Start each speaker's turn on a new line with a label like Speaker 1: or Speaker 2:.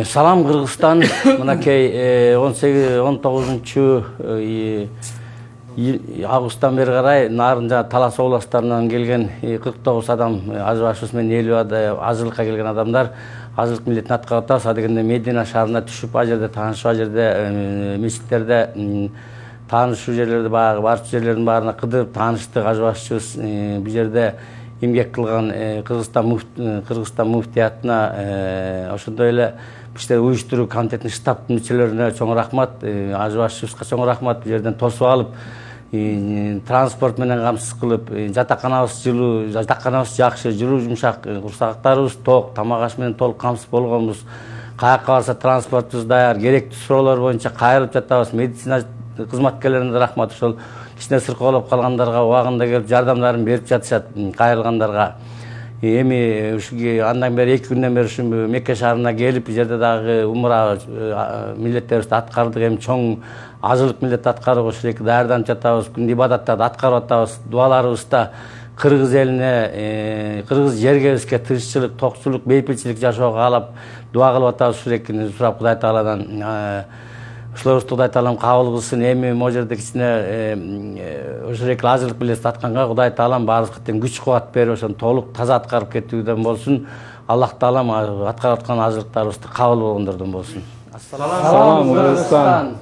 Speaker 1: Салам Кыргызстан. Мынакей 18-19 августтан бери карай Нарынжа Талас областарынан келген 49 адам аз башыбыз менен 50 азырлыкка келген адамдар азырлык милдетин аткарып атабыз. Адегенде Медина шаарына түшүп, ал жерде таанышып, ал жерде мечиттерде таанышуу жерлерди барчу жерлердин баарына кыдырып тааныштык. Аз башыбыз бул жерде эмгек кылган Кыргызстан муфтиятына, ошондой эле иштер уюштуруу комитетинин штаб мүчөлөрүнө чоң рахмат. Аз башыбызга чоң рахмат. Бул жерден тосуп алып, транспорт менен камсыз кылып, жатаканабыз жылуу, жатаканабыз жакшы, жылуу жумшак, курсактарыбыз ток, тамак аш менен толук камсыз болгонбуз. Каяка барса транспортубуз даяр, керектүү суроолор боюнча кайрылып жатабыз. Медицина кызматкерлерине рахмат. Ошол кичине сыркоолоп калгандарга убагында келип жардамдарын берип жатышат, кайрылгандарга. Эми андан бери 2 күндөн бери ушу Мекке шаарына келип, бул жерде дагы умра милдеттерибизди аткардык. Эми чоң азырлык милдет аткарууга ушул даярданып жатабыз. Күндү ибадаттарды аткарып атабыз. Дуаларыбызда кыргыз элине, кыргыз жергебизге тынччылык, токчулук, бейпилчилик жашоого каалап дуа кылып атабыз. Ушул сурап Кудай Тааладан ушуларыбызды Кудай Таалам кабыл кылсын. Эми могу жерде кичине ошол азырлык милдетти атканга Кудай Таалам баарыбызга тең күч кубат берип, ошону толук таза аткарып кетүүдөн болсун. Аллах Таалам аткарып аткан азырлыктарыбызды кабыл болгондордон болсун.
Speaker 2: Салам Кыргызстан.